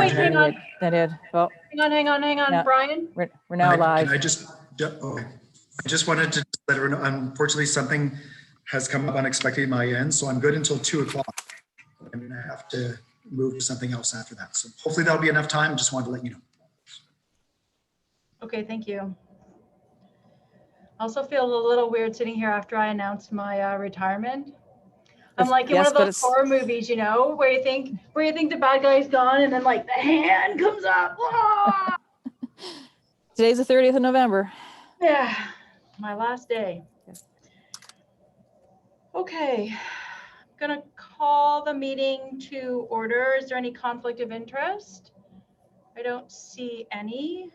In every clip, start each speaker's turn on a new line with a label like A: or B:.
A: wait, hang on.
B: That did. Well,
A: Hang on,
B: Yeah.
A: Brian.
B: we're now live.
C: Can I just, okay. I just wanted to let everyone know, unfortunately, something has come up unexpectedly on my end, so I'm good until 2 o'clock. I'm gonna have to move to something else after that. So hopefully that'll be enough time. Just wanted to let you know.
A: Okay, thank you. I also feel a little weird sitting here after I announced my retirement. I'm like in
B: Yes,
A: one
B: but
A: of those horror movies, you know, where you think the bad guy's gone and then like the hand comes up. Ah!
B: Today's the 30th of November.
A: Yeah, my last day.
B: Yes.
A: Okay, I'm gonna call the meeting to order. Is there any conflict of interest? I don't see any.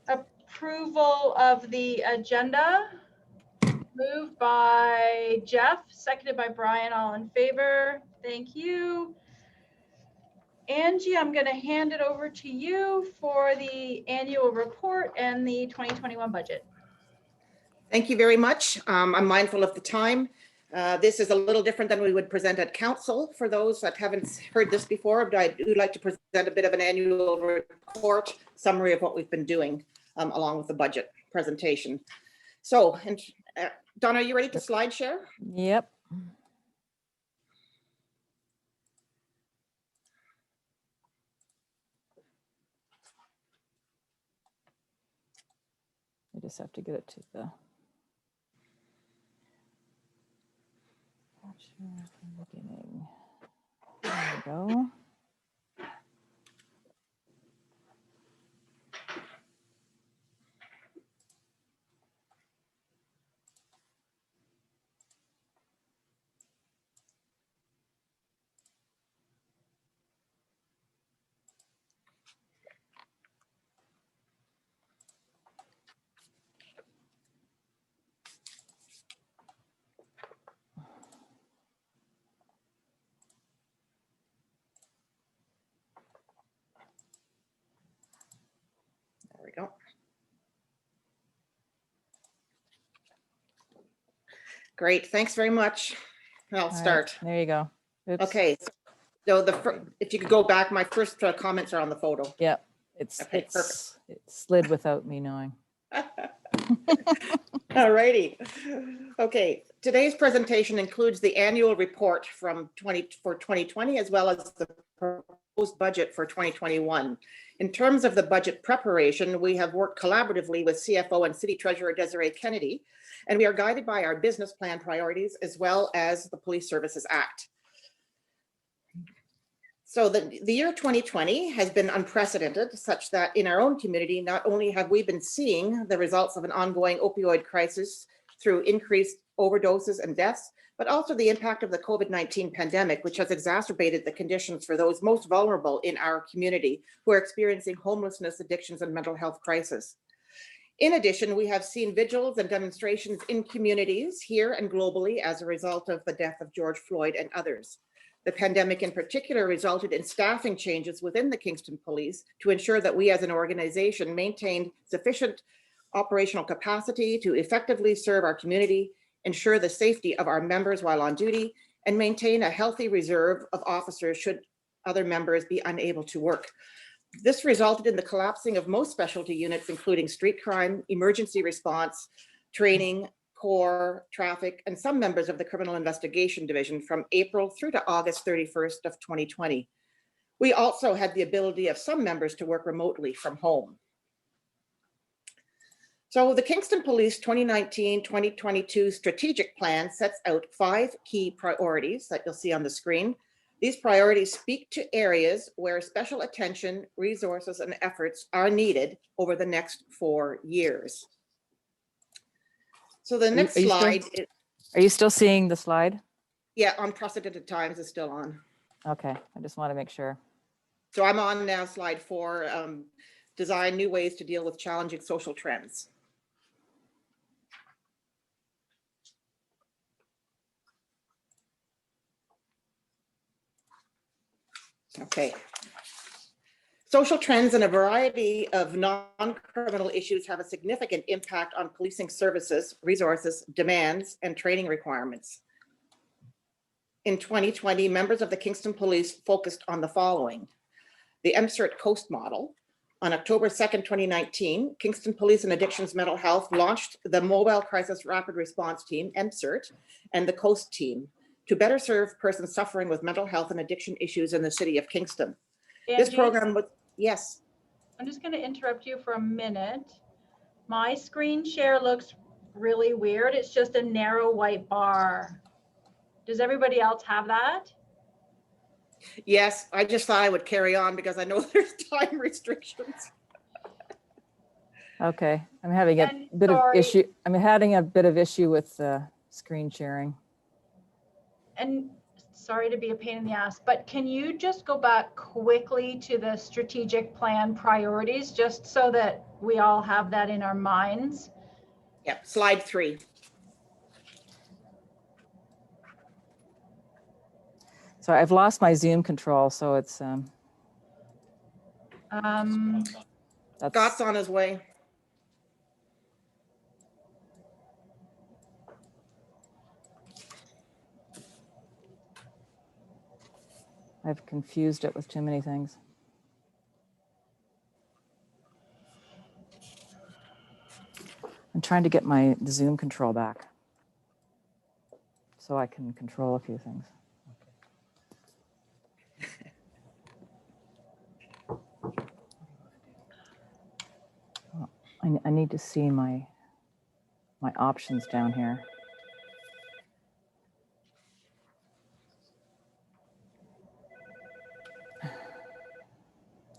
A: Approval of the agenda. Moved by Jeff, seconded by Brian, all in favor. Thank you. Angie, I'm going to hand it over to you for the annual report and the 2021 budget.
D: Thank you very much. I'm mindful of the time. This is a little different than we would present at council. For those that haven't heard this before, but I do like to present a bit of an annual report, summary of what we've been doing along with the budget presentation. So, and Donna, are you ready to slide share?
B: Yep. I just have to get it to the. Not sure from the beginning. There we go.
D: There we go. Great, thanks very much. I'll start.
B: Right, there you go. Oops.
D: Okay, so if you could go back, my first comments are on the photo.
B: Yep. It's
D: Okay,
B: it slid without me knowing.
D: All righty. Okay, today's presentation includes the annual report for 2020, as well as the proposed budget for 2021. In terms of the budget preparation, we have worked collaboratively with CFO and City Treasurer Desiree Kennedy, and we are guided by our business plan priorities as well as the Police Services Act. So the year 2020 has been unprecedented, such that in our own community, not only have we been seeing the results of an ongoing opioid crisis through increased overdoses and deaths, but also the impact of the COVID-19 pandemic, which has exacerbated the conditions for those most vulnerable in our community who are experiencing homelessness, addictions, and mental health crisis. In addition, we have seen vigils and demonstrations in communities here and globally as a result of the death of George Floyd and others. The pandemic in particular resulted in staffing changes within the Kingston Police to ensure that we as an organization maintained sufficient operational capacity to effectively serve our community, ensure the safety of our members while on duty, and maintain a healthy reserve of officers should other members be unable to work. This resulted in the collapsing of most specialty units, including street crime, emergency response, training, core, traffic, and some members of the Criminal Investigation Division from April through to August 31st of 2020. We also had the ability of some members to work remotely from home. So the Kingston Police 2019-2022 strategic plan sets out 5 key priorities that you'll see on the screen. These priorities speak to areas where special attention, resources, and efforts are needed over the next 4 years. So the next slide.
B: Are you still seeing the slide?
D: Yeah, Unprecedented Times is still on.
B: Okay, I just want to make sure.
D: So I'm on now slide 4, design new ways to deal with challenging social trends. Okay. Social trends and a variety of non-criminal issues have a significant impact on policing services, resources, demands, and training requirements. In 2020, members of the Kingston Police focused on the following: the MCERT Coast model. On October 2nd, 2019, Kingston Police and Addictions Mental Health launched the Mobile Crisis Rapid Response Team, MCERT, and the Coast Team to better serve persons suffering with mental health and addiction issues in the city of Kingston. This
A: Angie,
D: program was, yes.
A: I'm just going to interrupt you for a minute. My screen share looks really weird. It's just a narrow white bar. Does everybody else have that?
D: Yes, I just thought I would carry on because I know there's time restrictions.
B: Okay, I'm having a
A: And
B: bit of
A: sorry.
B: issue. I'm having a bit of issue with screen sharing.
A: And sorry to be a pain in the ass, but can you just go back quickly to the strategic plan priorities, just so that we all have that in our minds?
D: Yeah, slide 3.
B: So I've lost my Zoom control, so it's that's
D: Scott's on his way.
B: I've confused it with too many things. I'm trying to get my Zoom control back so I can control a few things. Well, I need to see my options down here.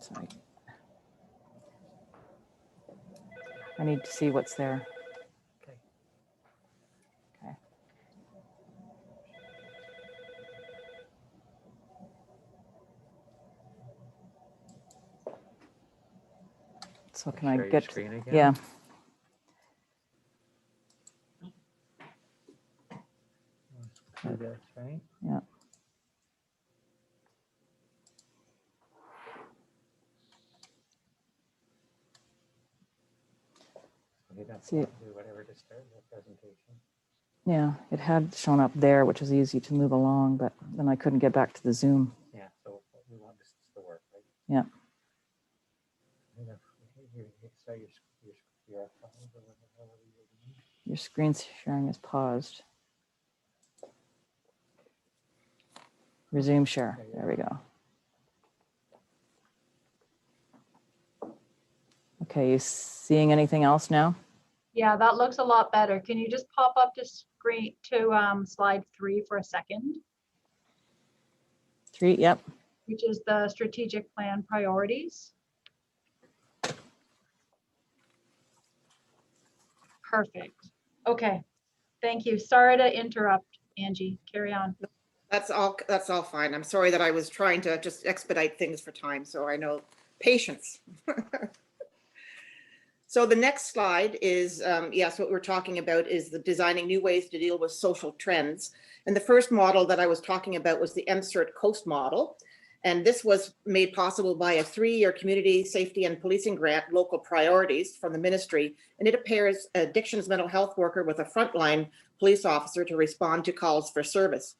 B: Sorry. I need to see what's there. Okay. So can I
E: Share your
B: get,
E: screen again?
B: yeah.
E: Do this, right?
B: Yeah.
E: You don't
B: See-
E: have to do whatever to start the presentation.
B: Yeah, it had shown up there, which is easy to move along, but then I couldn't get back to the Zoom.
E: Yeah, so we want this to work, right?
B: Yeah.
E: You start your phone or whatever you're doing.
B: Your screen sharing is paused. Resume share. There we go. Okay, you seeing anything else now?
A: Yeah, that looks a lot better. Can you just pop up to slide 3 for a second,
B: 3, yep.
A: which is the strategic plan priorities? Perfect. Okay. Thank you. Sorry to interrupt, Angie. Carry on.
D: That's all fine. I'm sorry that I was trying to just expedite things for time, so I know patience. So the next slide is, yes, what we're talking about is the designing new ways to deal with social trends. And the first model that I was talking about was the MCERT Coast model. And this was made possible by a 3-year community safety and policing grant, local priorities from the ministry. And it pairs addictions mental health worker with a frontline police officer to respond to calls for service.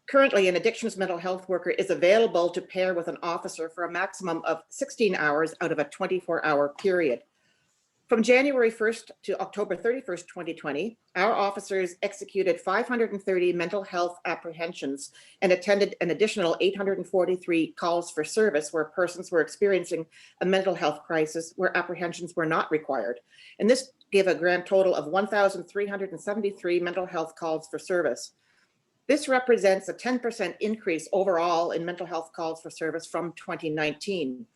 D: Currently, an addictions mental health worker is available to pair with an officer for a maximum of 16 hours out of a 24-hour period. From January 1st to October 31st, 2020, our officers executed 530 mental health apprehensions and attended an additional 843 calls for service where persons were experiencing a mental health crisis where apprehensions were not required. And this gave a grand total of 1,373 mental health calls for service. This represents a 10% increase overall in mental health calls for service from 2019.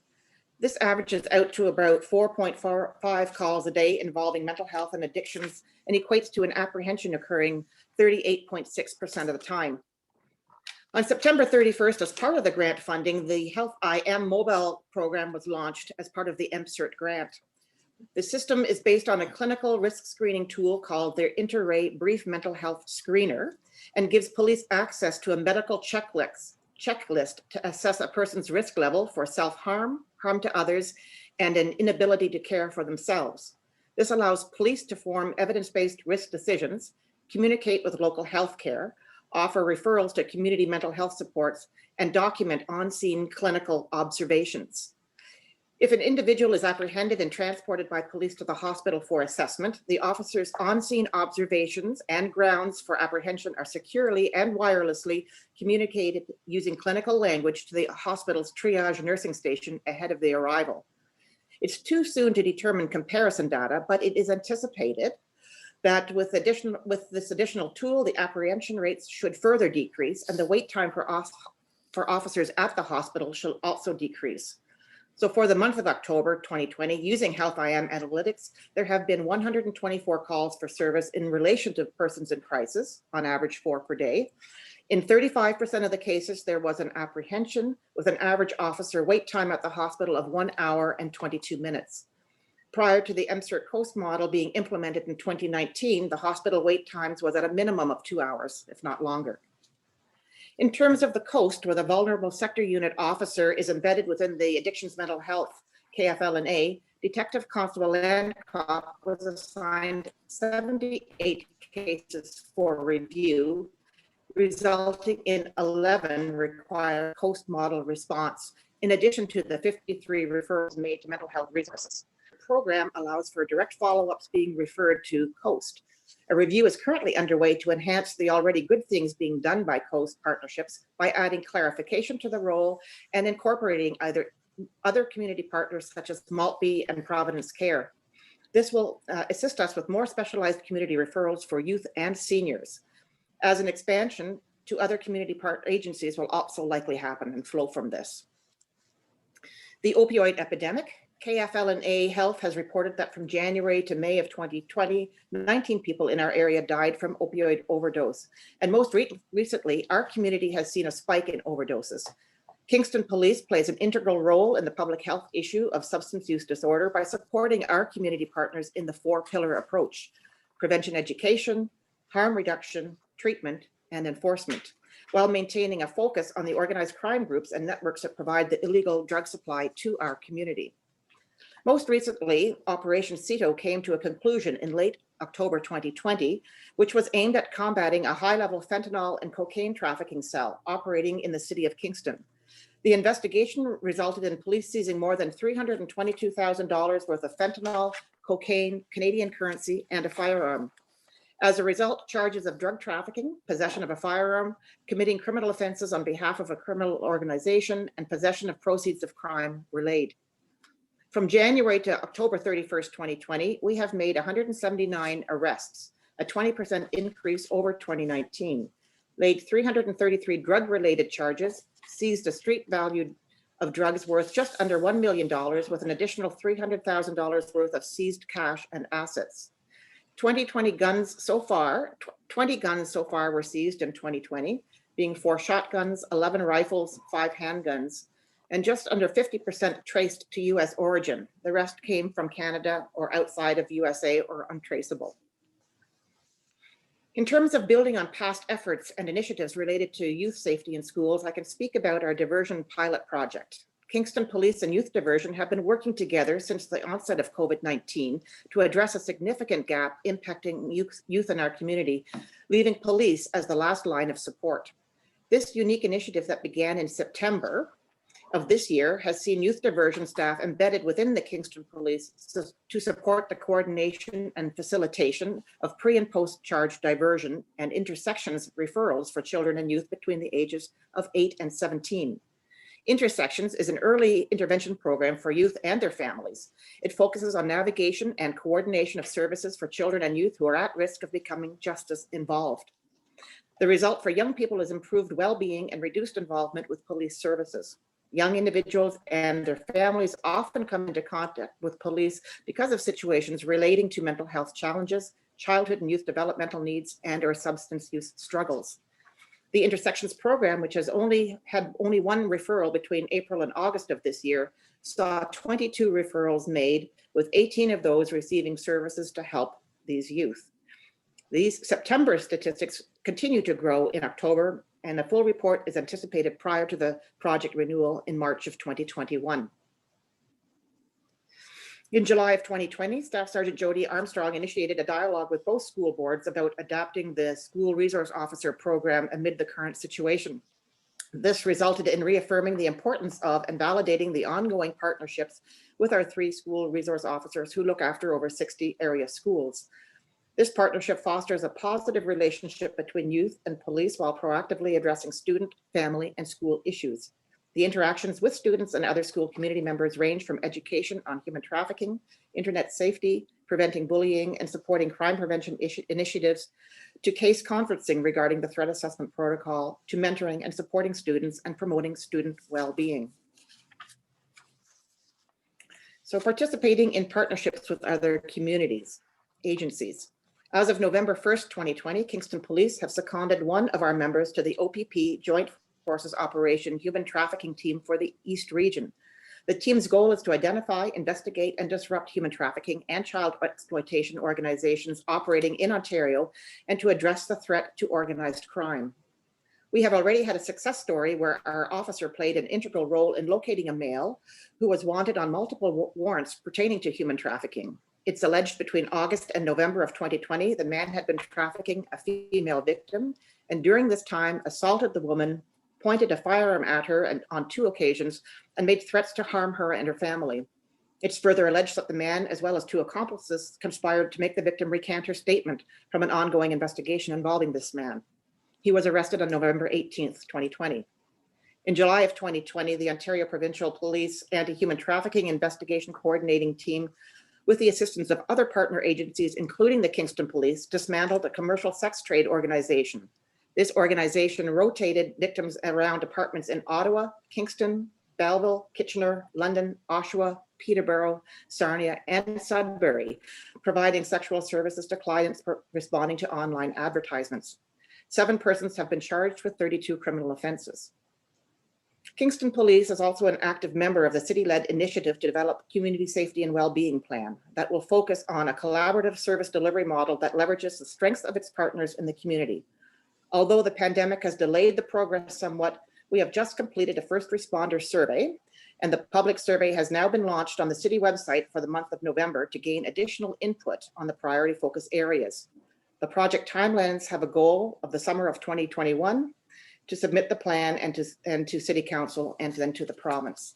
D: This averages out to about 4.45 calls a day involving mental health and addictions and equates to an apprehension occurring 38.6% of the time. On September 31st, as part of the grant funding, the Health IM mobile program was launched as part of the MCERT grant. The system is based on a clinical risk screening tool called their Inter-Ray Brief Mental Health Screener and gives police access to a medical checklist to assess a person's risk level for self-harm, harm to others, and an inability to care for themselves. This allows police to form evidence-based risk decisions, communicate with local healthcare, offer referrals to community mental health supports, and document on-scene clinical observations. If an individual is apprehended and transported by police to the hospital for assessment, the officer's on-scene observations and grounds for apprehension are securely and wirelessly communicated using clinical language to the hospital's triage nursing station ahead of the arrival. It's too soon to determine comparison data, but it is anticipated that with this additional tool, the apprehension rates should further decrease, and the wait time for officers at the hospital should also decrease. So for the month of October 2020, using Health IM analytics, there have been 124 calls for service in relation to persons in crisis, on average 4 per day. In 35% of the cases, there was an apprehension with an average officer wait time at the hospital of 1 hour and 22 minutes. Prior to the MCERT Coast model being implemented in 2019, the hospital wait times was at a minimum of 2 hours, if not longer. In terms of the Coast, where the Vulnerable Sector Unit officer is embedded within the Addictions Mental Health KFL&A, Detective Constable Landcott was assigned 78 cases for review, resulting in 11 required Coast model response, in addition to the 53 referrals made to mental health resources. The program allows for direct follow-ups being referred to Coast. A review is currently underway to enhance the already good things being done by Coast partnerships by adding clarification to the role and incorporating either other community partners such as Maltby and Providence Care. This will assist us with more specialized community referrals for youth and seniors. As an expansion to other community part agencies will also likely happen and flow from this. The opioid epidemic. KFL&A Health has reported that from January to May of 2020, 19 people in our area died from opioid overdose. And most recently, our community has seen a spike in overdoses. Kingston Police plays an integral role in the public health issue of substance use disorder by supporting our community partners in the 4-pillar approach: prevention education, harm reduction, treatment, and enforcement, while maintaining a focus on the organized crime groups and networks that provide the illegal drug supply to our community. Most recently, Operation CETO came to a conclusion in late October 2020, which was aimed at combating a high-level fentanyl and cocaine trafficking cell operating in the city of Kingston. The investigation resulted in police seizing more than $322,000 worth of fentanyl, cocaine, Canadian currency, and a firearm. As a result, charges of drug trafficking, possession of a firearm, committing criminal offenses on behalf of a criminal organization, and possession of proceeds of crime were laid. From January to October 31st, 2020, we have made 179 arrests, a 20% increase over 2019, laid 333 drug-related charges, seized a street value of drugs worth just under $1 million with an additional $300,000 worth of seized cash and assets. 20 guns so far were seized in 2020, being 4 shotguns, 11 rifles, 5 handguns, and just under 50% traced to US origin. The rest came from Canada or outside of USA or untraceable. In terms of building on past efforts and initiatives related to youth safety in schools, I can speak about our diversion pilot project. Kingston Police and Youth Diversion have been working together since the onset of COVID-19 to address a significant gap impacting youth in our community, leaving police as the last line of support. This unique initiative that began in September of this year has seen youth diversion staff embedded within the Kingston Police to support the coordination and facilitation of pre and post charge diversion and intersections referrals for children and youth between the ages of 8 and 17. Intersections is an early intervention program for youth and their families. It focuses on navigation and coordination of services for children and youth who are at risk of becoming justice involved. The result for young people is improved well-being and reduced involvement with police services. Young individuals and their families often come into contact with police because of situations relating to mental health challenges, childhood and youth developmental needs, and/or substance use struggles. The Intersections program, which has had only 1 referral between April and August of this year, saw 22 referrals made, with 18 of those receiving services to help these youth. These September statistics continue to grow in October, and a full report is anticipated prior to the project renewal in March of 2021. In July of 2020, Staff Sergeant Jody Armstrong initiated a dialogue with both school boards about adapting the school resource officer program amid the current situation. This resulted in reaffirming the importance of and validating the ongoing partnerships with our 3 school resource officers who look after over 60 area schools. This partnership fosters a positive relationship between youth and police while proactively addressing student, family, and school issues. The interactions with students and other school community members range from education on human trafficking, internet safety, preventing bullying, and supporting crime prevention initiatives, to case conferencing regarding the threat assessment protocol, to mentoring and supporting students and promoting student well-being. So participating in partnerships with other communities, agencies. As of November 1st, 2020, Kingston Police have seconded one of our members to the OPP Joint Forces Operation Human Trafficking Team for the East Region. The team's goal is to identify, investigate, and disrupt human trafficking and child exploitation organizations operating in Ontario and to address the threat to organized crime. We have already had a success story where our officer played an integral role in locating a male who was wanted on multiple warrants pertaining to human trafficking. It's alleged between August and November of 2020, the man had been trafficking a female victim, and during this time assaulted the woman, pointed a firearm at her and on 2 occasions, and made threats to harm her and her family. It's further alleged that the man, as well as 2 accomplices, conspired to make the victim recant her statement from an ongoing investigation involving this man. He was arrested on November 18th, 2020. In July of 2020, the Ontario Provincial Police Anti-Human Trafficking Investigation Coordinating Team, with the assistance of other partner agencies, including the Kingston Police, dismantled a commercial sex trade organization. This organization rotated victims around apartments in Ottawa, Kingston, Belleville, Kitchener, London, Oshawa, Peterborough, Sarnia, and Sudbury, providing sexual services to clients responding to online advertisements. 7 persons have been charged with 32 criminal offenses. Kingston Police is also an active member of the city-led initiative to develop community safety and well-being plan that will focus on a collaborative service delivery model that leverages the strengths of its partners in the community. Although the pandemic has delayed the progress somewhat, we have just completed a first responder survey, and the public survey has now been launched on the city website for the month of November to gain additional input on the priority focus areas. The project timelines have a goal of the summer of 2021 to submit the plan and to City Council and then to the province.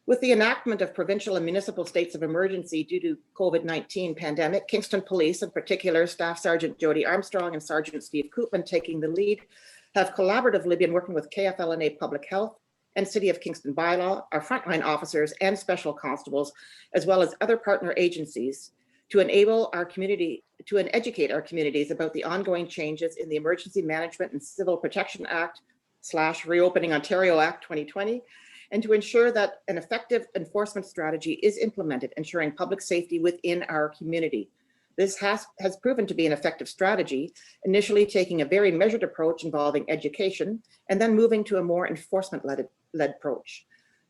D: With the enactment of provincial and municipal states of emergency due to COVID-19 pandemic, Kingston Police, in particular Staff Sergeant Jody Armstrong and Sergeant Steve Koopman taking the lead, have collaboratively been working with KFLNA Public Health and City of Kingston Bylaw, our frontline officers and special constables, as well as other partner agencies, to enable our community, to educate our communities about the ongoing changes in the Emergency Management and Civil Protection Act / Reopening Ontario Act 2020, and to ensure that an effective enforcement strategy is implemented, ensuring public safety within our community. This has proven to be an effective strategy, initially taking a very measured approach involving education, and then moving to a more enforcement-led approach.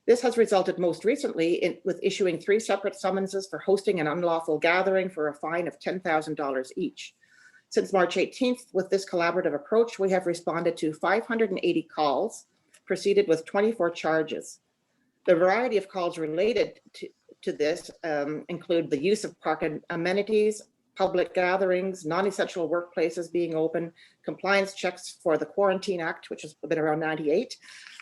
D: This has resulted most recently with issuing 3 separate summonses for hosting an unlawful gathering for a fine of $10,000 each. Since March 18th, with this collaborative approach, we have responded to 580 calls, proceeded with 24 charges. The variety of calls related to this include the use of park amenities, public gatherings, non-essential workplaces being open, compliance checks for the Quarantine Act, which has been around 98,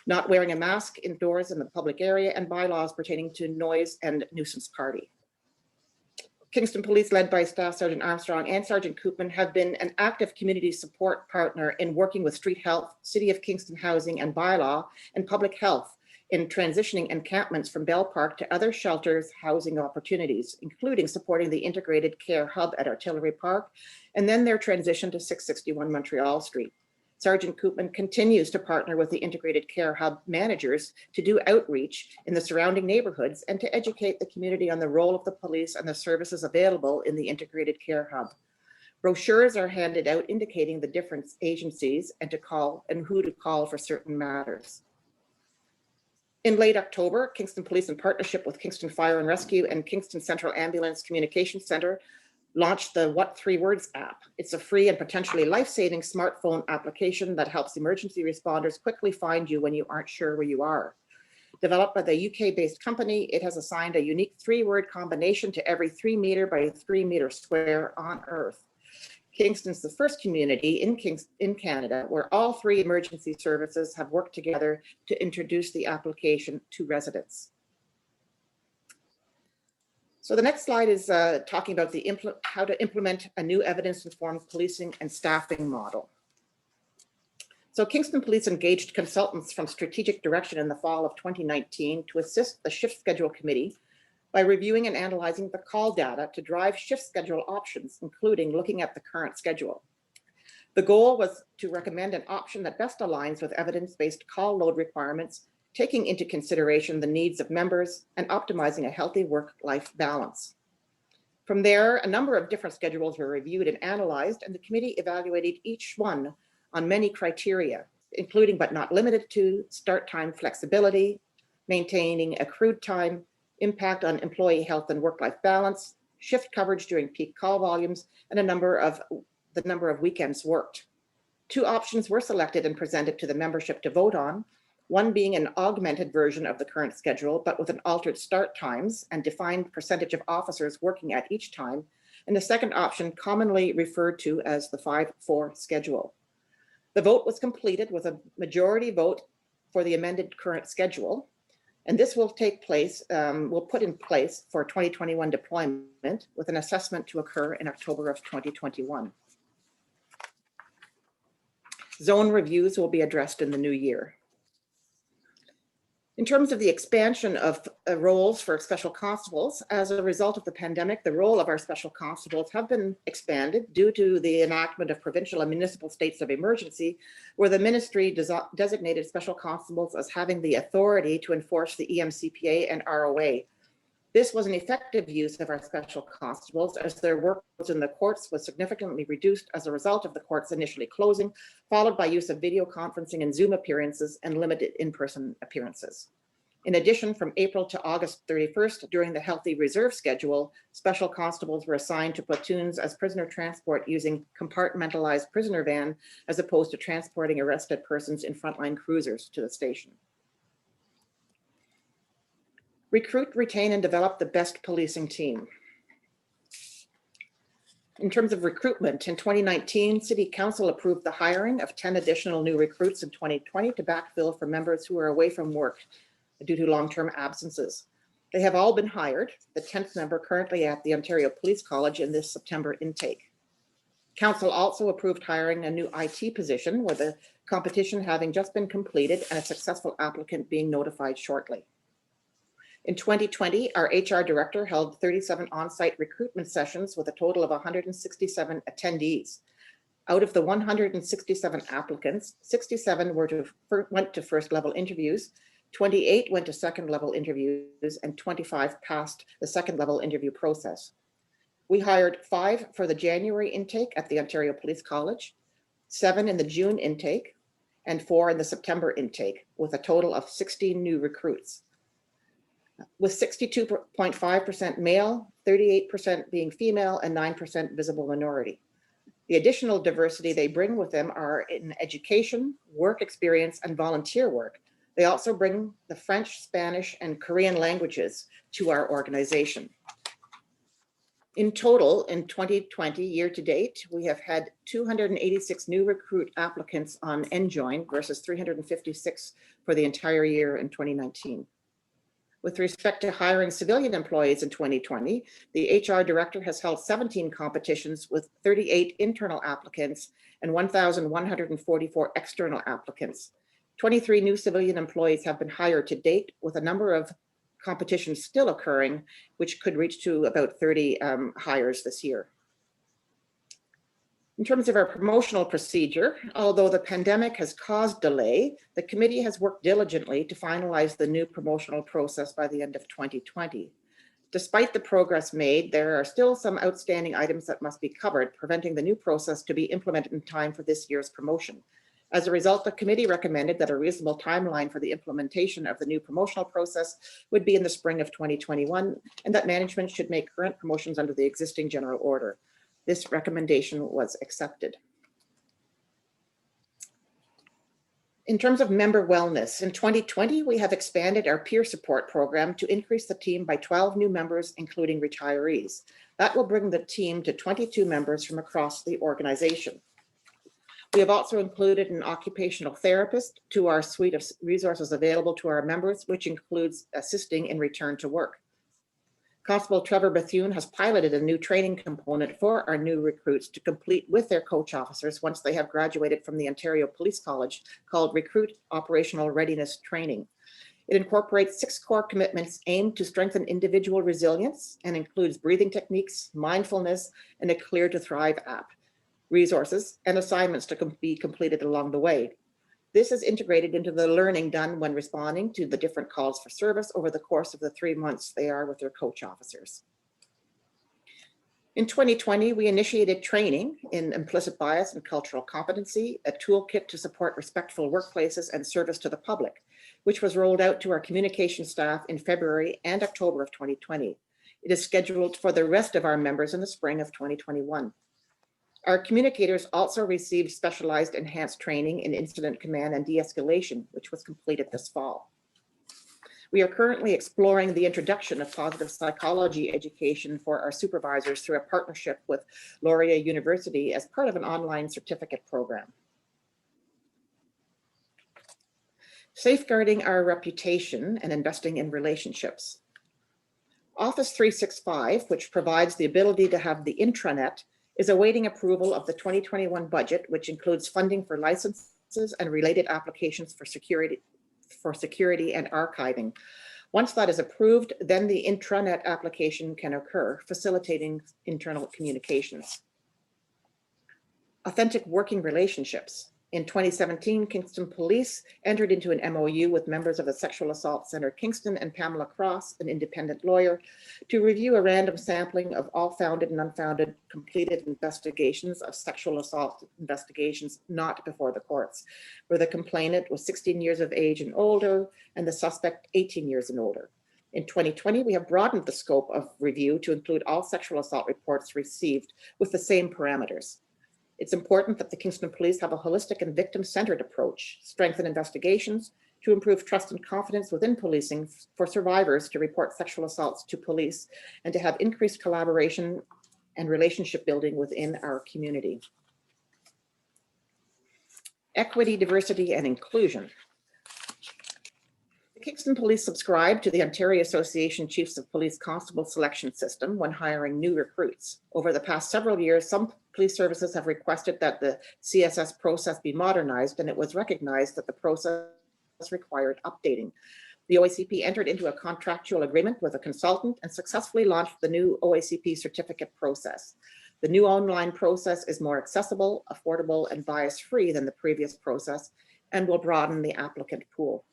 D: not wearing a mask indoors in the public area, and bylaws pertaining to noise and nuisance party. Kingston Police, led by Staff Sergeant Armstrong and Sergeant Koopman, have been an active community support partner in working with Street Health, City of Kingston Housing and Bylaw, and Public Health in transitioning encampments from Bell Park to other shelters, housing opportunities, including supporting the integrated care hub at Artillery Park, and then their transition to 661 Montreal Street. Sergeant Koopman continues to partner with the Integrated Care Hub managers to do outreach in the surrounding neighborhoods and to educate the community on the role of the police and the services available in the Integrated Care Hub. Brochures are handed out indicating the different agencies and who to call for certain matters. In late October, Kingston Police, in partnership with Kingston Fire and Rescue and Kingston Central Ambulance Communication Center, launched the What 3 Words app. It's a free and potentially life-saving smartphone application that helps emergency responders quickly find you when you aren't sure where you are. Developed by the UK-based company, it has assigned a unique 3-word combination to every 3 meter by 3 meter square on Earth. Kingston's the first community in Canada where all 3 emergency services have worked together to introduce the application to residents. So the next slide is talking about how to implement a new evidence-informed policing and staffing model. So Kingston Police engaged consultants from Strategic Direction in the fall of 2019 to assist the Shift Schedule Committee by reviewing and analyzing the call data to drive shift schedule options, including looking at the current schedule. The goal was to recommend an option that best aligns with evidence-based call load requirements, taking into consideration the needs of members and optimizing a healthy work-life balance. From there, a number of different schedules were reviewed and analyzed, and the committee evaluated each one on many criteria, including but not limited to start time flexibility, maintaining accrued time, impact on employee health and work-life balance, shift coverage during peak call volumes, and the number of weekends worked. 2 options were selected and presented to the membership to vote on, one being an augmented version of the current schedule, but with an altered start times and defined percentage of officers working at each time, and the second option commonly referred to as the 5-4 schedule. The vote was completed with a majority vote for the amended current schedule, and this will take place, will put in place for 2021 deployment with an assessment to occur in October of 2021. Zone reviews will be addressed in the new year. In terms of the expansion of roles for special constables, as a result of the pandemic, the role of our special constables have been expanded due to the enactment of provincial and municipal states of emergency, where the ministry designated special constables as having the authority to enforce the EMCPA and ROA. This was an effective use of our special constables, as their workloads in the courts was significantly reduced as a result of the courts initially closing, followed by use of video conferencing and Zoom appearances and limited in-person appearances. In addition, from April to August 31st, during the Healthy Reserve schedule, special constables were assigned to platoons as prisoner transport using compartmentalized prisoner van, as opposed to transporting arrested persons in frontline cruisers to the station. Recruit, retain, and develop the best policing team. In terms of recruitment, in 2019, City Council approved the hiring of 10 additional new recruits in 2020 to backfill for members who are away from work due to long-term absences. They have all been hired, the 10th member currently at the Ontario Police College in this September intake. Council also approved hiring a new IT position, with the competition having just been completed and a successful applicant being notified shortly. In 2020, our HR director held 37 on-site recruitment sessions with a total of 167 attendees. Out of the 167 applicants, 67 went to first level interviews, 28 went to second level interviews, and 25 passed the second level interview process. We hired 5 for the January intake at the Ontario Police College, 7 in the June intake, and 4 in the September intake, with a total of 16 new recruits, with 62.5% male, 38% being female, and 9% visible minority. The additional diversity they bring with them are in education, work experience, and volunteer work. They also bring the French, Spanish, and Korean languages to our organization. In total, in 2020, year to date, we have had 286 new recruit applicants on NJoin versus 356 for the entire year in 2019. With respect to hiring civilian employees in 2020, the HR director has held 17 competitions with 38 internal applicants and 1,144 external applicants. 23 new civilian employees have been hired to date, with a number of competitions still occurring, which could reach to about 30 hires this year. In terms of our promotional procedure, although the pandemic has caused delay, the committee has worked diligently to finalize the new promotional process by the end of 2020. Despite the progress made, there are still some outstanding items that must be covered, preventing the new process to be implemented in time for this year's promotion. As a result, the committee recommended that a reasonable timeline for the implementation of the new promotional process would be in the spring of 2021, and that management should make current promotions under the existing general order. This recommendation was accepted. In terms of member wellness, in 2020, we have expanded our peer support program to increase the team by 12 new members, including retirees. That will bring the team to 22 members from across the organization. We have also included an occupational therapist to our suite of resources available to our members, which includes assisting in return to work. Constable Trevor Bethune has piloted a new training component for our new recruits to complete with their coach officers once they have graduated from the Ontario Police College, called Recruit Operational Readiness Training. It incorporates 6 core commitments aimed to strengthen individual resilience and includes breathing techniques, mindfulness, and a Clear to Thrive app, resources, and assignments to be completed along the way. This is integrated into the learning done when responding to the different calls for service over the course of the 3 months they are with their coach officers. In 2020, we initiated training in implicit bias and cultural competency, a toolkit to support respectful workplaces and service to the public, which was rolled out to our communication staff in February and October of 2020. It is scheduled for the rest of our members in the spring of 2021. Our communicators also received specialized enhanced training in incident command and de-escalation, which was completed this fall. We are currently exploring the introduction of positive psychology education for our supervisors through a partnership with Laurier University as part of an online certificate program. Safeguarding our reputation and investing in relationships. Office 365, which provides the ability to have the intranet, is awaiting approval of the 2021 budget, which includes funding for licenses and related applications for security and archiving. Once that is approved, then the intranet application can occur, facilitating internal communications. Authentic working relationships. In 2017, Kingston Police entered into an MOU with members of the Sexual Assault Center Kingston and Pamela Cross, an independent lawyer, to review a random sampling of all founded and unfounded completed investigations of sexual assault investigations not before the courts, where the complainant was 16 years of age and older and the suspect 18 years and older. In 2020, we have broadened the scope of review to include all sexual assault reports received with the same parameters. It's important that the Kingston Police have a holistic and victim-centered approach, strengthen investigations to improve trust and confidence within policing for survivors to report sexual assaults to police, and to have increased collaboration and relationship building within our community. Equity, diversity, and inclusion. The Kingston Police subscribe to the Ontario Association Chiefs of Police Constable selection system when hiring new recruits. Over the past several years, some police services have requested that the CSS process be modernized, and it was recognized that the process required updating. The OACP entered into a contractual agreement with a consultant and successfully launched the new OACP certificate process. The new online process is more accessible, affordable, and bias-free than the previous process, and will broaden the applicant pool.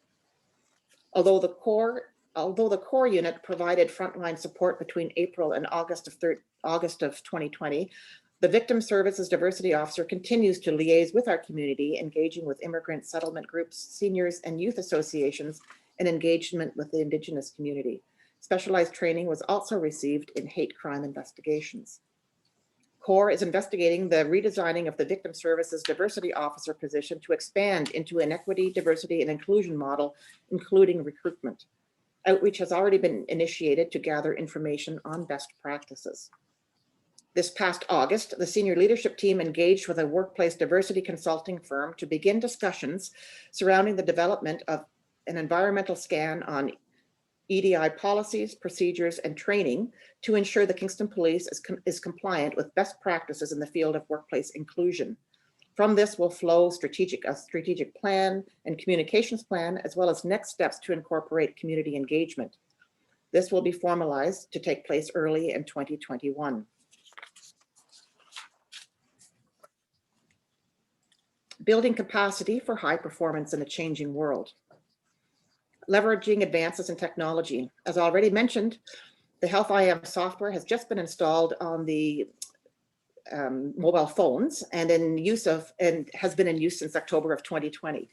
D: Although the core unit provided frontline support between April and August of 2020, the Victim Services Diversity Officer continues to liaise with our community, engaging with immigrant settlement groups, seniors, and youth associations, and engagement with the Indigenous community. Specialized training was also received in hate crime investigations. CORE is investigating the redesigning of the Victim Services Diversity Officer position to expand into an equity, diversity, and inclusion model, including recruitment. Outreach has already been initiated to gather information on best practices. This past August, the senior leadership team engaged with a workplace diversity consulting firm to begin discussions surrounding the development of an environmental scan on EDI policies, procedures, and training to ensure the Kingston Police is compliant with best practices in the field of workplace inclusion. From this will flow a strategic plan and communications plan, as well as next steps to incorporate community engagement. This will be formalized to take place early in 2021. Building capacity for high performance in a changing world. Leveraging advances in technology. As already mentioned, the Health IM software has just been installed on the mobile phones and has been in use since October of 2020.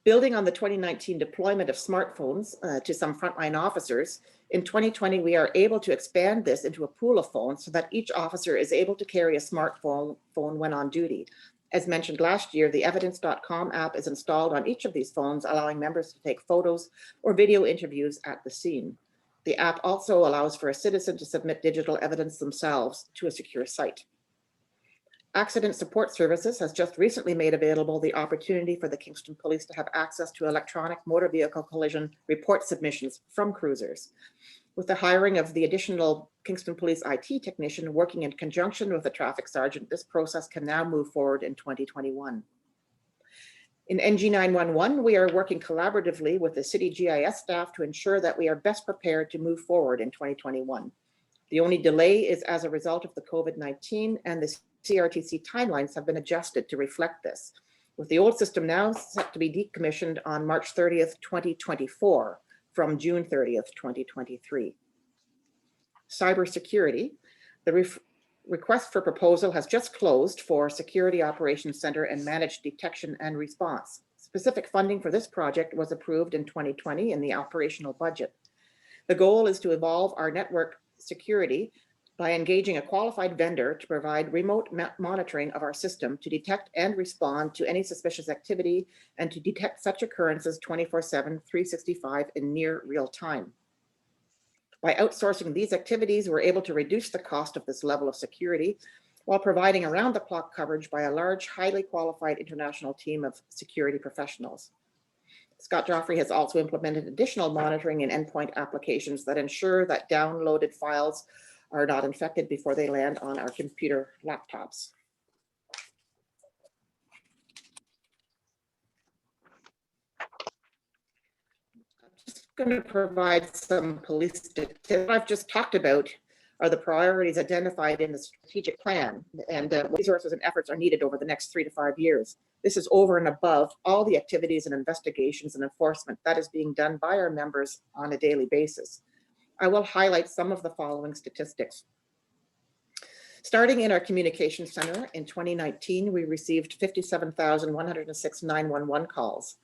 D: Building on the 2019 deployment of smartphones to some frontline officers, in 2020 we are able to expand this into a pool of phones so that each officer is able to carry a smartphone when on duty. As mentioned last year, the evidence.com app is installed on each of these phones, allowing members to take photos or video interviews at the scene. The app also allows for a citizen to submit digital evidence themselves to a secure site. Accident Support Services has just recently made available the opportunity for the Kingston Police to have access to electronic motor vehicle collision report submissions from cruisers. With the hiring of the additional Kingston Police IT technician working in conjunction with the traffic sergeant, this process can now move forward in 2021. In NG911, we are working collaboratively with the city GIS staff to ensure that we are best prepared to move forward in 2021. The only delay is as a result of the COVID-19, and the CRTC timelines have been adjusted to reflect this, with the old system now set to be decommissioned on March 30th, 2024 from June 30th, 2023. Cybersecurity, the request for proposal has just closed for Security Operations Center and Managed Detection and Response. Specific funding for this project was approved in 2020 in the operational budget. The goal is to evolve our network security by engaging a qualified vendor to provide remote monitoring of our system to detect and respond to any suspicious activity and to detect such occurrences 24/7, 365 in near real time. By outsourcing these activities, we're able to reduce the cost of this level of security while providing around-the-clock coverage by a large, highly qualified international team of security professionals. Scott Joffrey has also implemented additional monitoring and endpoint applications that ensure that downloaded files are not infected before they land on our computer laptops. I'm just going to provide some police statistics. What I've just talked about are the priorities identified in the strategic plan, and resources and efforts are needed over the next 3 to 5 years. This is over and above all the activities and investigations and enforcement that is being done by our members on a daily basis. I will highlight some of the following statistics. Starting in our communications center in 2019, we received 57,106 911 calls.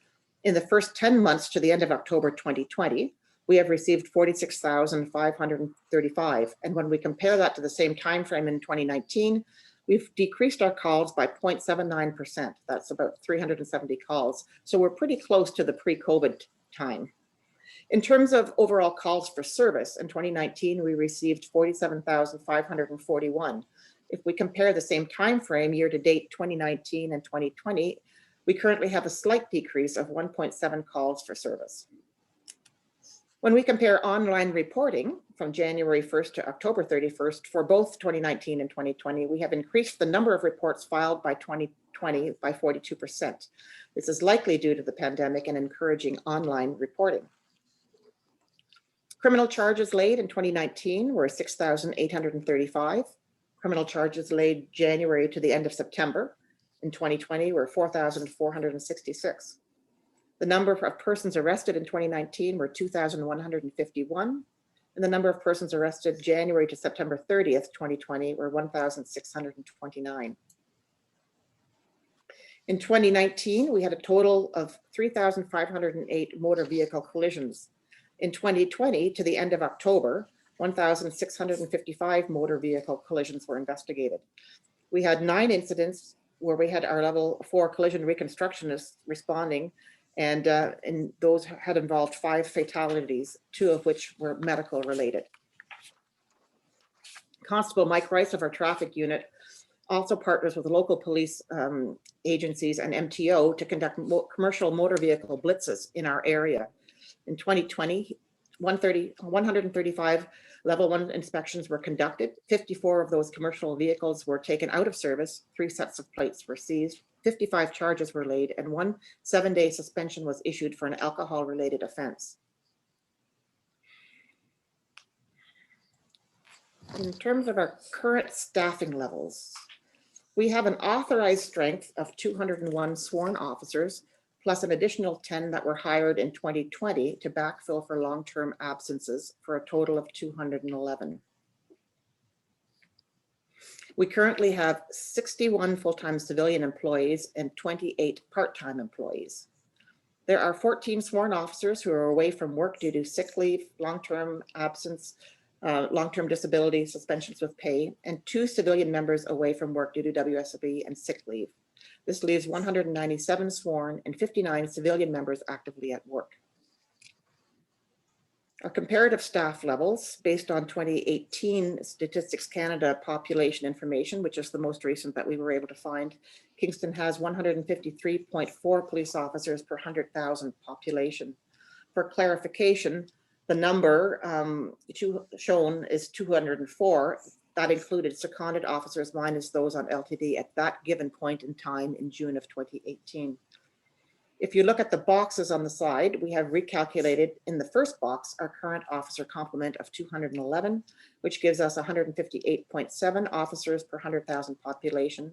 D: In the first 10 months to the end of October 2020, we have received 46,535. And when we compare that to the same time frame in 2019, we've decreased our calls by 0.79%. That's about 370 calls. So we're pretty close to the pre-COVID time. In terms of overall calls for service, in 2019, we received 47,541. If we compare the same time frame, year to date, 2019 and 2020, we currently have a slight decrease of 1.7 calls for service. When we compare online reporting from January 1st to October 31st for both 2019 and 2020, we have increased the number of reports filed by 2020 by 42%. This is likely due to the pandemic and encouraging online reporting. Criminal charges laid in 2019 were 6,835. Criminal charges laid January to the end of September in 2020 were 4,466. The number of persons arrested in 2019 were 2,151, and the number of persons arrested January to September 30th, 2020 were 1,629. In 2019, we had a total of 3,508 motor vehicle collisions. In 2020, to the end of October, 1,655 motor vehicle collisions were investigated. We had 9 incidents where we had our level 4 collision reconstructionists responding, and those had involved 5 fatalities, 2 of which were medical related. Constable Mike Rice of our traffic unit also partners with local police agencies and MTO to conduct commercial motor vehicle blitzes in our area. In 2020, 135 level 1 inspections were conducted. 54 of those commercial vehicles were taken out of service. 3 sets of plates were seized. 55 charges were laid, and 1 7-day suspension was issued for an alcohol-related offense. In terms of our current staffing levels, we have an authorized strength of 201 sworn officers, plus an additional 10 that were hired in 2020 to backfill for long-term absences, for a total of 211. We currently have 61 full-time civilian employees and 28 part-time employees. There are 14 sworn officers who are away from work due to sick leave, long-term absence, long-term disability, suspensions with pay, and 2 civilian members away from work due to WSB and sick leave. This leaves 197 sworn and 59 civilian members actively at work. Our comparative staff levels based on 2018 Statistics Canada population information, which is the most recent that we were able to find. Kingston has 153.4 police officers per 100,000 population. For clarification, the number shown is 204. That included seconded officers minus those on LTD at that given point in time in June of 2018. If you look at the boxes on the side, we have recalculated in the first box our current officer complement of 211, which gives us 158.7 officers per 100,000 population.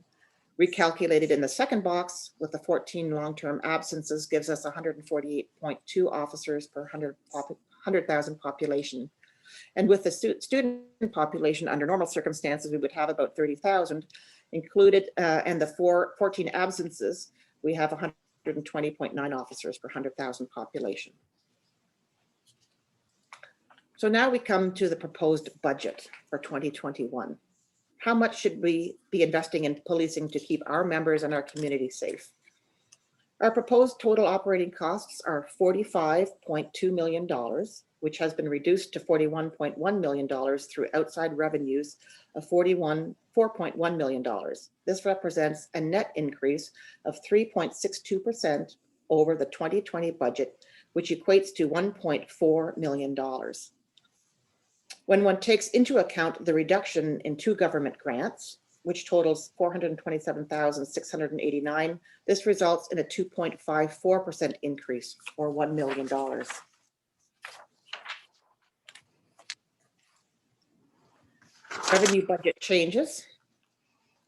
D: Recalculated in the second box with the 14 long-term absences gives us 148.2 officers per 100,000 population. And with the student population under normal circumstances, we would have about 30,000 included, and the 14 absences, we have 120.9 officers per 100,000 population. So now we come to the proposed budget for 2021. How much should we be investing in policing to keep our members and our community safe? Our proposed total operating costs are $45.2 million, which has been reduced to $41.1 million through outside revenues of $4.1 million. This represents a net increase of 3.62% over the 2020 budget, which equates to $1.4 million. When one takes into account the reduction in 2 government grants, which totals $427,689, this results in a 2.54% increase, or $1 million. Revenue budget changes.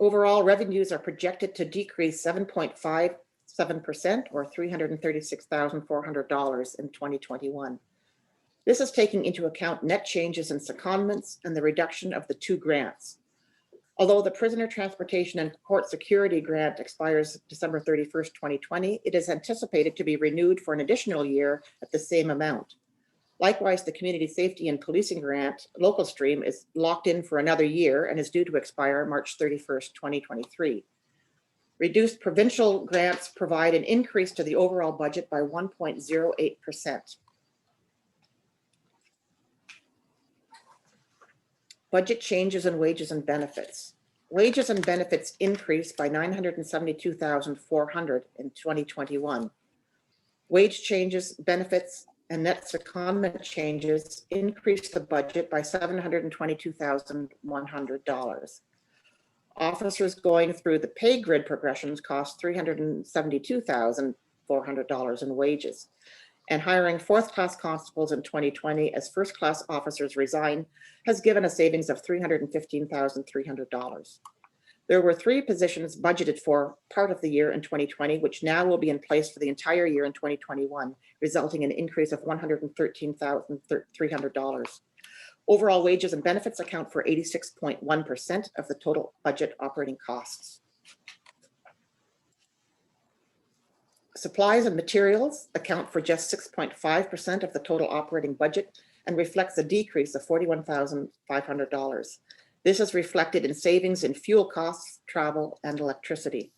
D: Overall revenues are projected to decrease 7.57%, or $336,400 in 2021. This is taking into account net changes in secondments and the reduction of the 2 grants. Although the Prisoner Transportation and Court Security Grant expires December 31st, 2020, it is anticipated to be renewed for an additional year at the same amount. Likewise, the Community Safety and Policing Grant local stream is locked in for another year and is due to expire March 31st, 2023. Reduced provincial grants provide an increase to the overall budget by 1.08%. Budget changes in wages and benefits. Wages and benefits increased by $972,400 in 2021. Wage changes, benefits, and net secondment changes increased the budget by $722,100. Officers going through the pay grid progressions cost $372,400 in wages. And hiring 4th-class constables in 2020 as 1st-class officers resign has given a savings of $315,300. There were 3 positions budgeted for part of the year in 2020, which now will be in place for the entire year in 2021, resulting in an increase of $113,300. Overall wages and benefits account for 86.1% of the total budget operating costs. Supplies and materials account for just 6.5% of the total operating budget and reflects a decrease of $41,500. This is reflected in savings in fuel costs, travel, and electricity.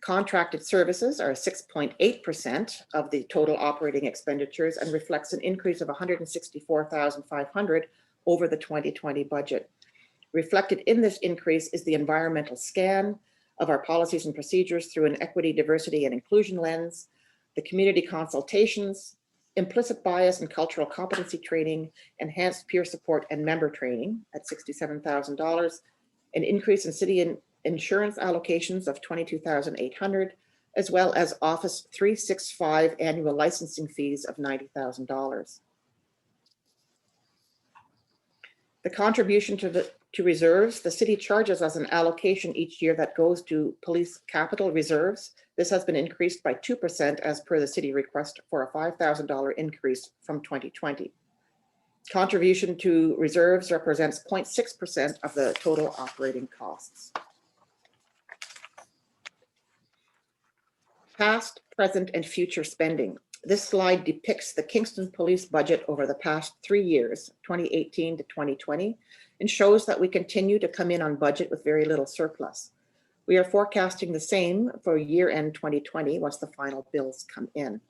D: Contracted services are 6.8% of the total operating expenditures and reflects an increase of $164,500 over the 2020 budget. Reflected in this increase is the environmental scan of our policies and procedures through an equity, diversity, and inclusion lens, the community consultations, implicit bias and cultural competency training, enhanced peer support and member training at $67,000, an increase in city insurance allocations of $22,800, as well as Office 365 annual licensing fees of $90,000. The contribution to reserves, the city charges us an allocation each year that goes to police capital reserves. This has been increased by 2% as per the city request for a $5,000 increase from 2020. Contribution to reserves represents 0.6% of the total operating costs. Past, present, and future spending. This slide depicts the Kingston Police budget over the past 3 years, 2018 to 2020, and shows that we continue to come in on budget with very little surplus. We are forecasting the same for year-end 2020 once the final bills come in.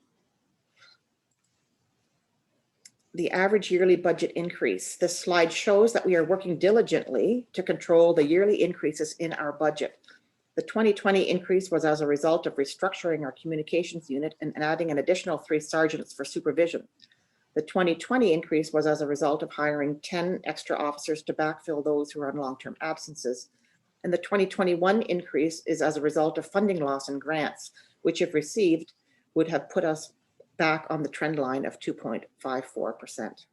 D: The average yearly budget increase. This slide shows that we are working diligently to control the yearly increases in our budget. The 2020 increase was as a result of restructuring our communications unit and adding an additional 3 sergeants for supervision. The 2020 increase was as a result of hiring 10 extra officers to backfill those who are on long-term absences. And the 2021 increase is as a result of funding loss and grants, which if received would have put us back on the trend line of 2.54%.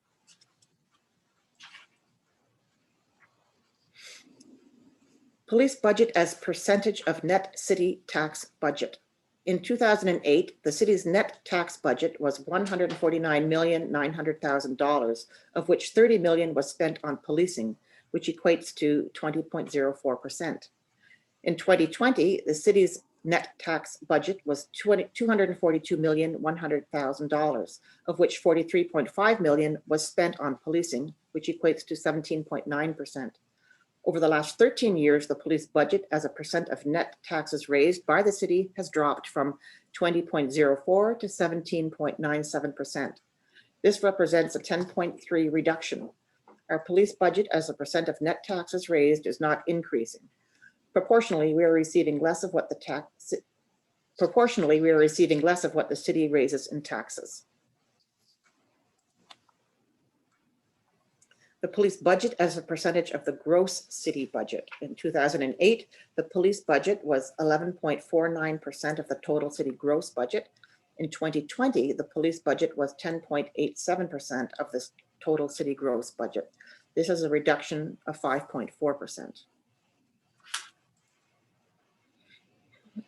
D: Police budget as percentage of net city tax budget. In 2008, the city's net tax budget was $149,900,000, of which $30 million was spent on policing, which equates to 20.04%. In 2020, the city's net tax budget was $242,100,000, of which $43.5 million was spent on policing, which equates to 17.9%. Over the last 13 years, the police budget as a percent of net taxes raised by the city has dropped from 20.04 to 17.97%. This represents a 10.3 reduction. Our police budget as a percent of net taxes raised is not increasing. Proportionally, we are receiving less of what the city raises in taxes. The police budget as a percentage of the gross city budget. In 2008, the police budget was 11.49% of the total city gross budget. In 2020, the police budget was 10.87% of the total city gross budget. This is a reduction of 5.4%.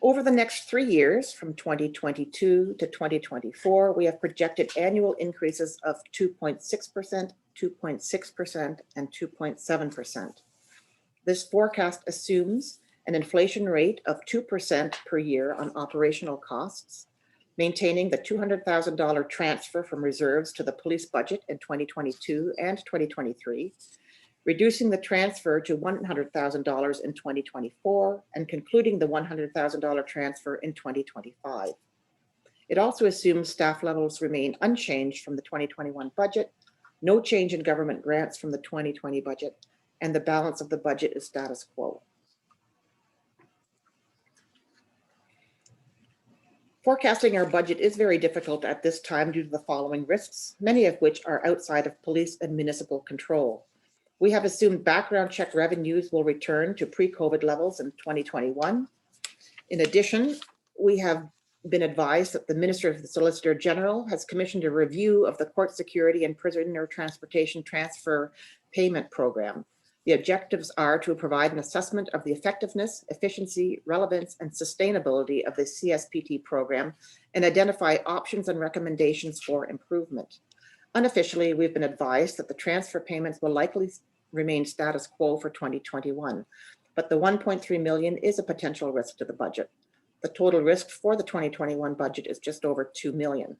D: Over the next 3 years, from 2022 to 2024, we have projected annual increases of 2.6%, 2.6%, and 2.7%. This forecast assumes an inflation rate of 2% per year on operational costs, maintaining the $200,000 transfer from reserves to the police budget in 2022 and 2023, reducing the transfer to $100,000 in 2024, and concluding the $100,000 transfer in 2025. It also assumes staff levels remain unchanged from the 2021 budget, no change in government grants from the 2020 budget, and the balance of the budget is status quo. Forecasting our budget is very difficult at this time due to the following risks, many of which are outside of police and municipal control. We have assumed background check revenues will return to pre-COVID levels in 2021. In addition, we have been advised that the Minister of the Solicitor General has commissioned a review of the Court Security and Prisoner Transportation Transfer Payment Program. The objectives are to provide an assessment of the effectiveness, efficiency, relevance, and sustainability of the CSPT program and identify options and recommendations for improvement. Unofficially, we've been advised that the transfer payments will likely remain status quo for 2021, but the $1.3 million is a potential risk to the budget. The total risk for the 2021 budget is just over $2 million.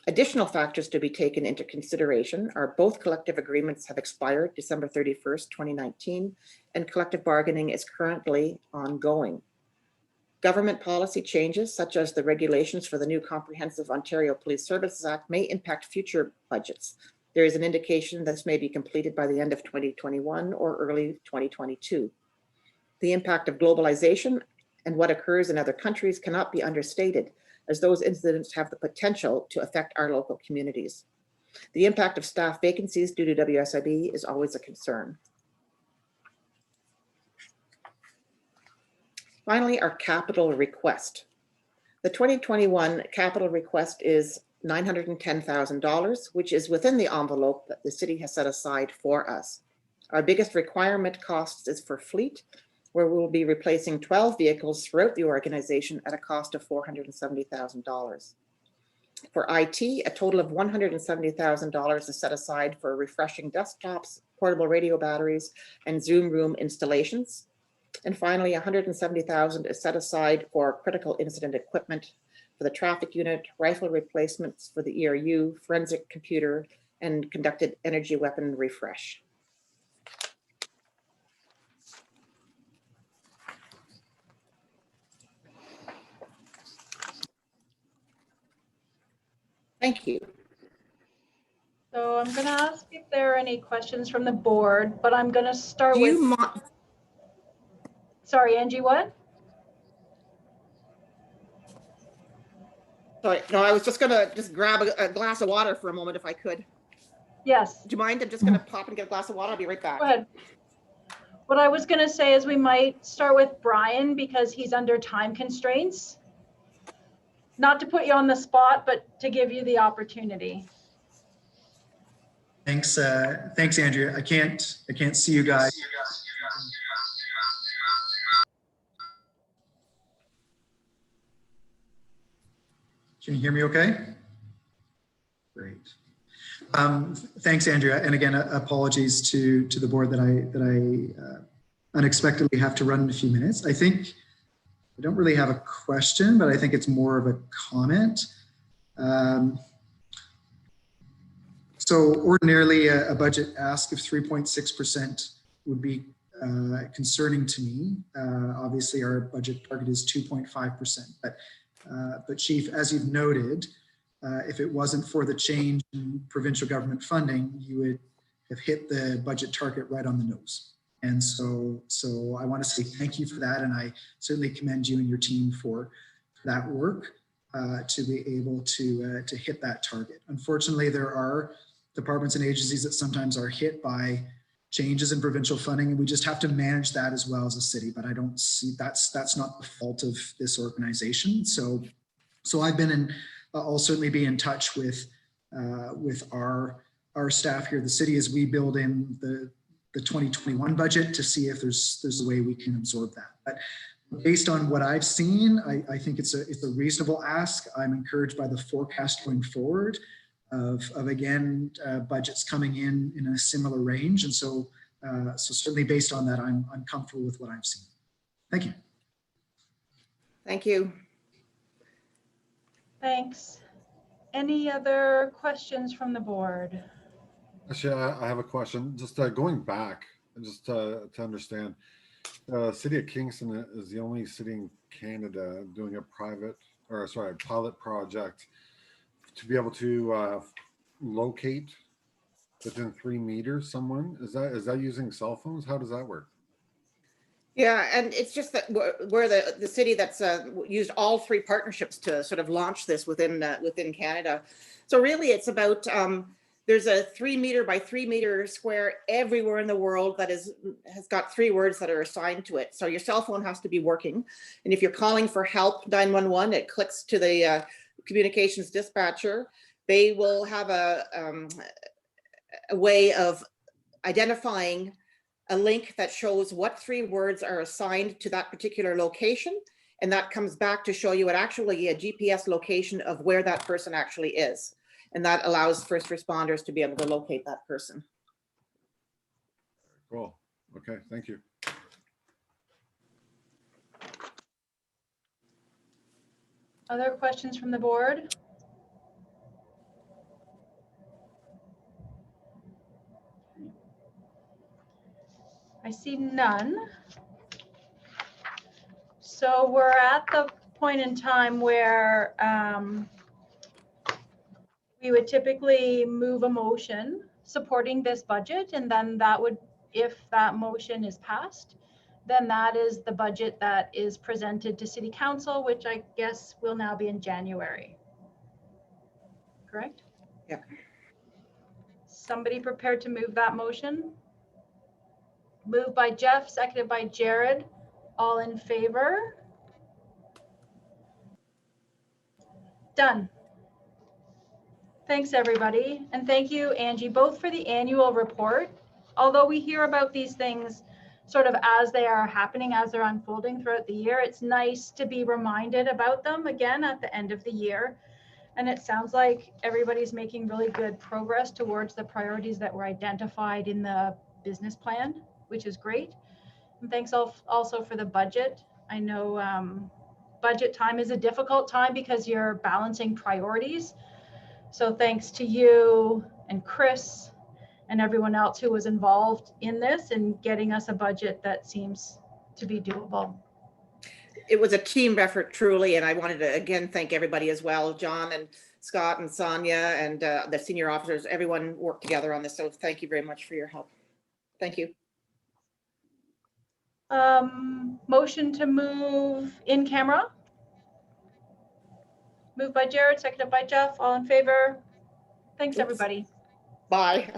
D: Additional factors to be taken into consideration are both collective agreements have expired December 31st, 2019, and collective bargaining is currently ongoing. Government policy changes, such as the regulations for the new Comprehensive Ontario Police Services Act, may impact future budgets. There is an indication this may be completed by the end of 2021 or early 2022. The impact of globalization and what occurs in other countries cannot be understated, as those incidents have the potential to affect our local communities. The impact of staff vacancies due to WSIB is always a concern. Finally, our capital request. The 2021 capital request is $910,000, which is within the envelope that the city has set aside for us. Our biggest requirement costs is for fleet, where we will be replacing 12 vehicles throughout the organization at a cost of $470,000. For IT, a total of $170,000 is set aside for refreshing desktops, portable radio batteries, and Zoom room installations. And finally, $170,000 is set aside for critical incident equipment for the traffic unit, rifle replacements for the ERU, forensic computer, and conducted energy weapon refresh. Thank you.
A: So I'm going to ask if there are any questions from the board, but I'm going to start
D: Do
A: with,
D: you mind?
A: sorry, Angie, what?
D: Sorry, no, I was just gonna grab a glass of water for a moment if I could.
A: Yes,
D: Do you mind? I'm just gonna pop and get a glass of water. I'll be right back.
A: go ahead. What I was going to say is we might start with Brian because he's under time constraints. Not to put you on the spot, but to give you the opportunity.
C: Thanks, thanks, Andrea. I can't see you guys. Can you hear me okay? Great. Thanks, Andrea. And again, apologies to the board that I unexpectedly have to run in a few minutes. I think I don't really have a question, but I think it's more of a comment. So ordinarily a budget ask of 3.6% would be concerning to me. Obviously our budget target is 2.5%, but Chief, as you've noted, if it wasn't for the change in provincial government funding, you would have hit the budget target right on the nose. And so I want to say thank you for that. And I certainly commend you and your team for that work to be able to hit that target. Unfortunately, there are departments and agencies that sometimes are hit by changes in provincial funding, and we just have to manage that as well as a city. But I don't see that's not the fault of this organization. So I've been in. I'll certainly be in touch with our staff here at the city as we build in the 2021 budget to see if there's a way we can absorb that. But based on what I've seen, I think it's a reasonable ask. I'm encouraged by the forecast going forward of again budgets coming in a similar range, and so certainly based on that, I'm comfortable with what I've seen. Thank you.
D: Thank you.
A: Thanks. Any other questions from the board?
F: Actually, I have a question. Just going back, just to understand, City of Kingston is the only city in Canada doing a pilot project to be able to locate within 3 meters someone. Is that using cell phones? How does that work?
D: Yeah, and it's just that we're the city that's used all 3 partnerships to sort of launch this within Canada. So really, it's about there's a 3 meter by 3 meter square everywhere in the world that has got 3 words that are assigned to it. So your cell phone has to be working, and if you're calling for help 911, it clicks to the communications dispatcher. They will have a way of identifying a link that shows what 3 words are assigned to that particular location. And that comes back to show you actually a GPS location of where that person actually is. And that allows first responders to be able to locate that person.
F: Cool. Okay, thank you.
A: Other questions from the board? I see none. So we're at the point in time where we would typically move a motion supporting this budget, and then that would, if that motion is passed, then that is the budget that is presented to City Council, which I guess will now be in January. Correct?
D: Yeah.
A: Somebody prepared to move that motion? Moved by Jeff, seconded by Jared. All in favor? Done. Thanks, everybody. And thank you, Angie, both for the annual report. Although we hear about these things sort of as they are happening, as they're unfolding throughout the year, it's nice to be reminded about them again at the end of the year. And it sounds like everybody's making really good progress towards the priorities that were identified in the business plan, which is great. And thanks also for the budget. I know budget time is a difficult time because you're balancing priorities. So thanks to you and Chris and everyone else who was involved in this and getting us a budget that seems to be doable.
D: It was a team effort, truly, and I wanted to again thank everybody as well, John and Scott and Sonia and the senior officers, everyone worked together on this. So thank you very much for your help. Thank you.
A: Motion to move in camera. Moved by Jared, seconded by Jeff. All in favor? Thanks,
D: Oops.
A: everybody.
D: Bye.